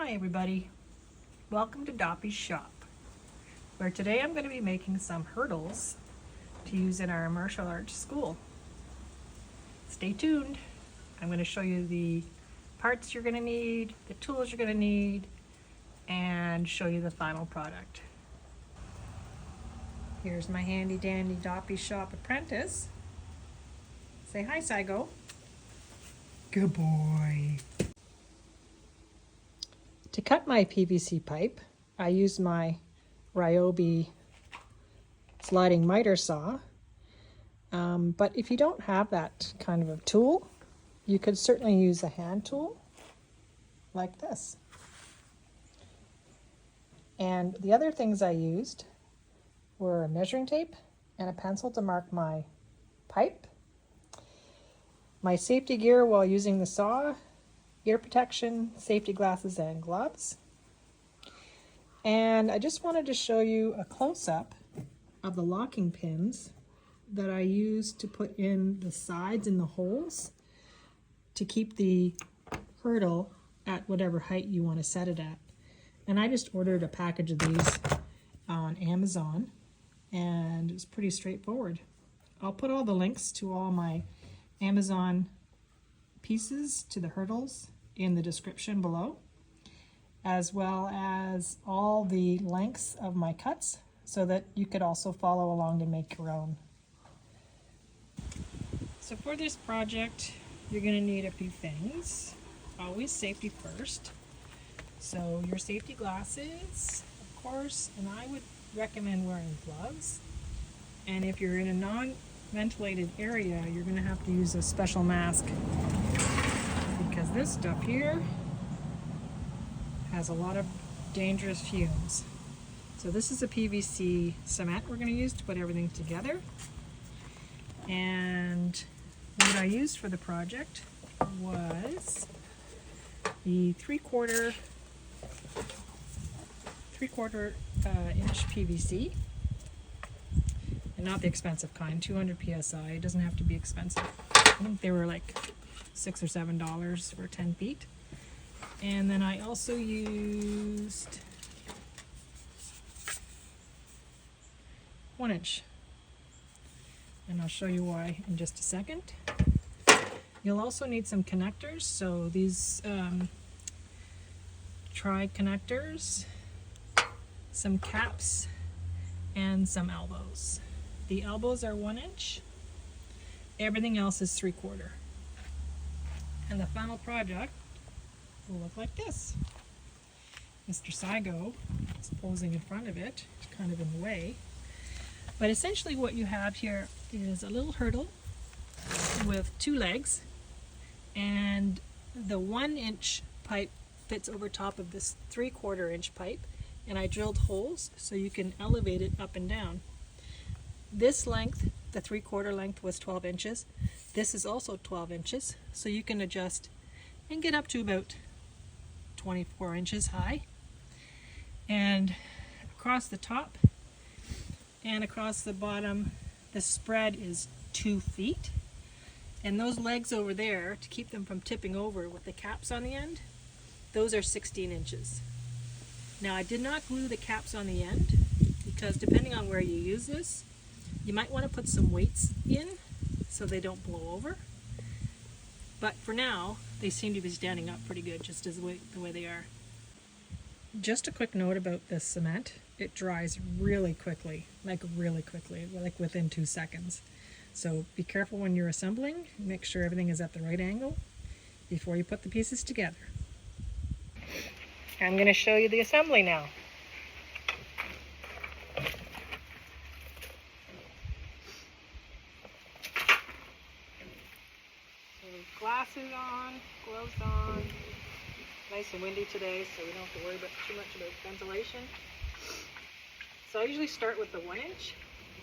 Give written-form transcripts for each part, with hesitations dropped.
Hi everybody, welcome to Doppy's shop, where today I'm going to be making some hurdles to use in our martial arts school. Stay tuned. I'm going to show you the parts you're going to need, the tools you're going to need, and show you the final product. Here's my handy dandy Doppy shop apprentice. Say hi, Saigo. Good boy. To cut my PVC pipe, I use my Ryobi sliding miter saw. But if you don't have that kind of a tool, you could certainly use a hand tool like this. And the other things I used were a measuring tape and a pencil to mark my pipe, my safety gear while using the saw, ear protection, safety glasses, and gloves. And I just wanted to show you a close-up of the locking pins that I used to put in the sides and the holes to keep the hurdle at whatever height you want to set it at. And I just ordered a package of these on Amazon, and it's pretty straightforward. I'll put all the links to all my Amazon pieces to the hurdles in the description below, as well as all the lengths of my cuts so that you could also follow along and make your own. So for this project, you're going to need a few things. Always safety first. So your safety glasses, of course, and I would recommend wearing gloves. And if you're in a non-ventilated area, you're going to have to use a special mask, because this stuff here has a lot of dangerous fumes. So this is a PVC cement we're going to use to put everything together. And what I used for the project was the three-quarter inch PVC, and not the expensive kind, 200 psi. It doesn't have to be expensive. I think they were like $6 or $7 for 10 feet. And then I also used 1 inch, and I'll show you why in just a second. You'll also need some connectors, so these tri connectors, some caps, and some elbows. The elbows are 1 inch, everything else is 3/4. And the final project will look like this. Mr. Saigo is posing in front of it, kind of in the way. But essentially what you have here is a little hurdle with 2 legs, and the 1 inch pipe fits over top of this 3/4 inch pipe, and I drilled holes so you can elevate it up and down. This length, the 3/4 length, was 12 inches. This is also 12 inches, so you can adjust and get up to about 24 inches high. And across the top and across the bottom, the spread is 2 feet. And those legs over there, to keep them from tipping over with the caps on the end, those are 16 inches. Now I did not glue the caps on the end, because depending on where you use this, you might want to put some weights in so they don't blow over. But for now, they seem to be standing up pretty good just as the way they are. Just a quick note about this cement. It dries really quickly, like within 2 seconds. So be careful when you're assembling. Make sure everything is at the right angle before you put the pieces together. I'm going to show you the assembly now. So glasses on, gloves on. Nice and windy today, so we don't have to worry too much about ventilation. So I usually start with the 1 inch.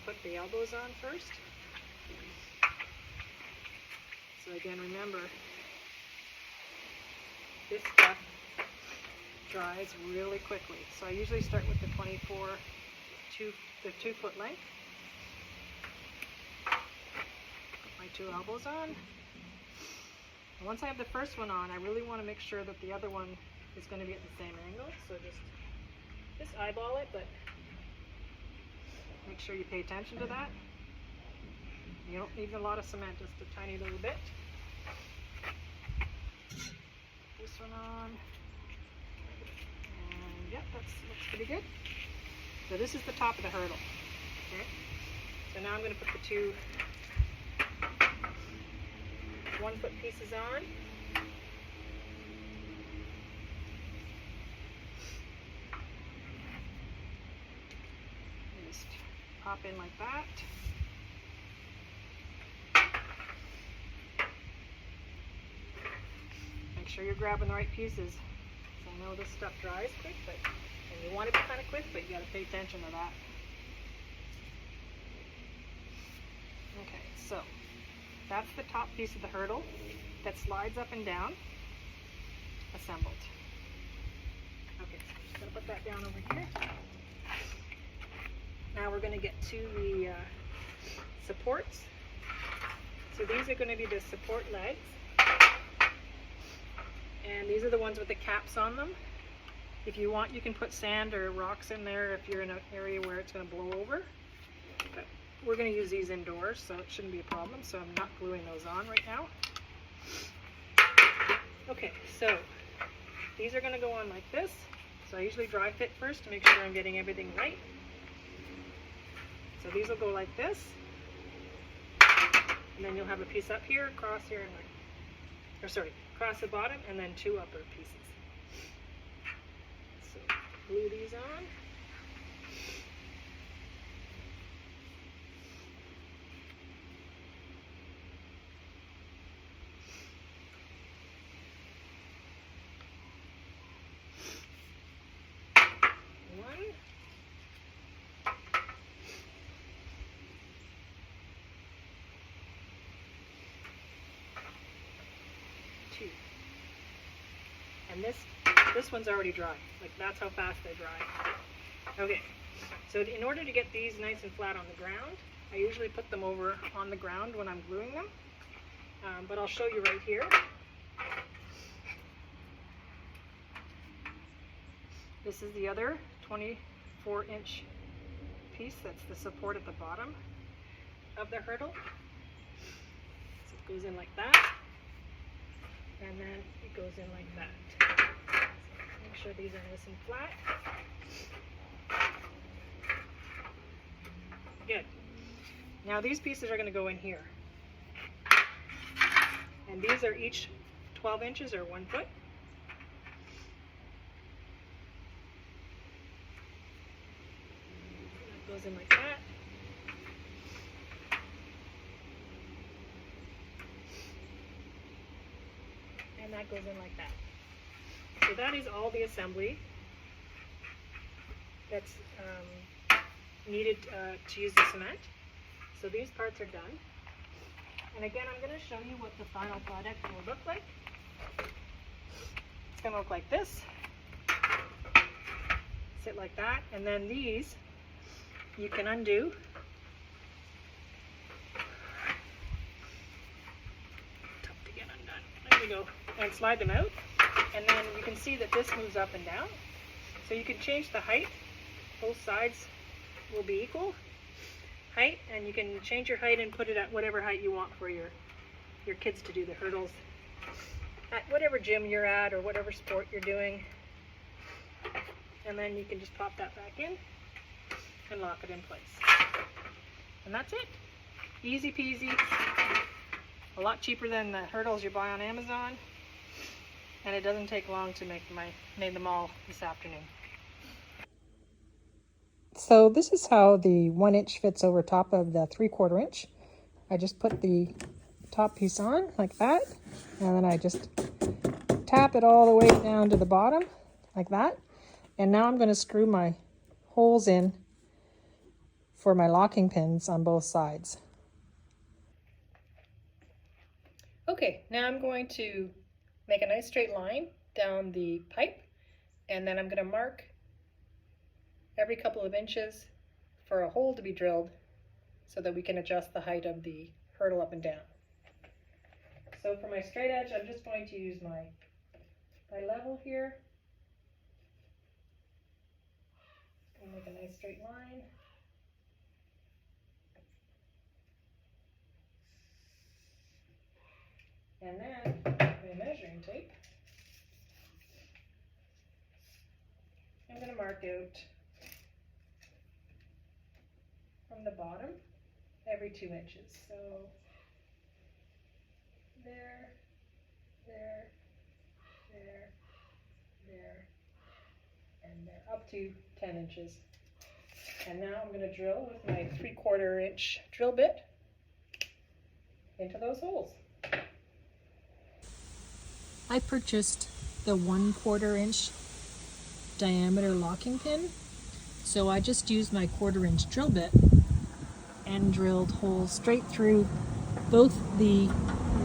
Put the elbows on first. So again, remember, this stuff dries really quickly. So I usually start with the 2 foot length. Put my 2 elbows on. Once I have the first one on, I really want to make sure that the other one is going to be at the same angle. So just eyeball it, but make sure you pay attention to that. You don't need a lot of cement, just a tiny little bit. This one on. And yep, that looks pretty good. So this is the top of the hurdle. Okay. So now I'm going to put the two 1-foot pieces on. Just pop in like that. Make sure you're grabbing the right pieces. I know this stuff dries quick, and you want it to be kind of quick, but you got to pay attention to that. Okay, so that's the top piece of the hurdle that slides up and down, assembled. Okay, so I'm going to put that down over here. Now we're going to get to the supports. So these are going to be the support legs. And these are the ones with the caps on them. If you want, you can put sand or rocks in there if you're in an area where it's going to blow over. But we're going to use these indoors, so it shouldn't be a problem. So I'm not gluing those on right now. Okay, so these are going to go on like this. So I usually dry fit first to make sure I'm getting everything right. So these will go like this. And then you'll have a piece up here, across here, and like, or sorry, across the bottom, and then two upper pieces. So glue these on. One. Two. And this one's already dry. Like, that's how fast they dry. Okay, so in order to get these nice and flat on the ground, I usually put them over on the ground when I'm gluing them. But I'll show you right here. This is the other 24-inch piece. That's the support at the bottom of the hurdle. So it goes in like that. And then it goes in like that. So make sure these are nice and flat. Good. Now these pieces are going to go in here. And these are each 12 inches or 1 foot. That goes in like that. And that goes in like that. So that is all the assembly that's needed to use the cement. So these parts are done. And again, I'm going to show you what the final product will look like. It's going to look like this. Sit like that. And then these you can undo. Tough to get undone. There we go. And slide them out. And then you can see that this moves up and down. So you can change the height. Both sides will be equal height, and you can change your height and put it at whatever height you want for your kids to do the hurdles at whatever gym you're at or whatever sport you're doing. And then you can just pop that back in and lock it in place. And that's it. Easy peasy. A lot cheaper than the hurdles you buy on Amazon. And it doesn't take long to made them all this afternoon. So this is how the 1 inch fits over top of the 3/4 inch. I just put the top piece on like that, and then I just tap it all the way down to the bottom like that. And now I'm going to screw my holes in for my locking pins on both sides. Okay, now I'm going to make a nice straight line down the pipe, and then I'm going to mark every couple of inches for a hole to be drilled so that we can adjust the height of the hurdle up and down. So for my straight edge, I'm just going to use my level here. And make a nice straight line. And then my measuring tape. I'm going to mark out from the bottom every 2 inches. So there, there, there, there, and there, up to 10 inches. And now I'm going to drill with my 3/4 inch drill bit into those holes. I purchased the 1/4 inch diameter locking pin, so I just used my 1/4 inch drill bit and drilled holes straight through both the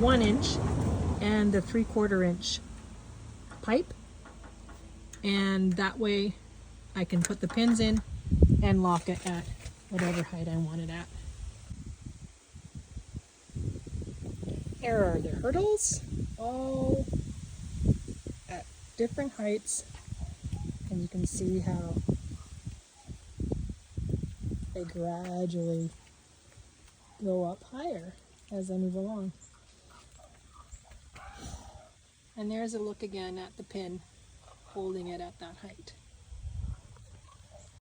1 inch and the 3/4 inch pipe, and that way I can put the pins in and lock it at whatever height I want it at. Here are the hurdles, all at different heights, and you can see how they gradually go up higher as I move along. And there's a look again at the pin holding it at that height.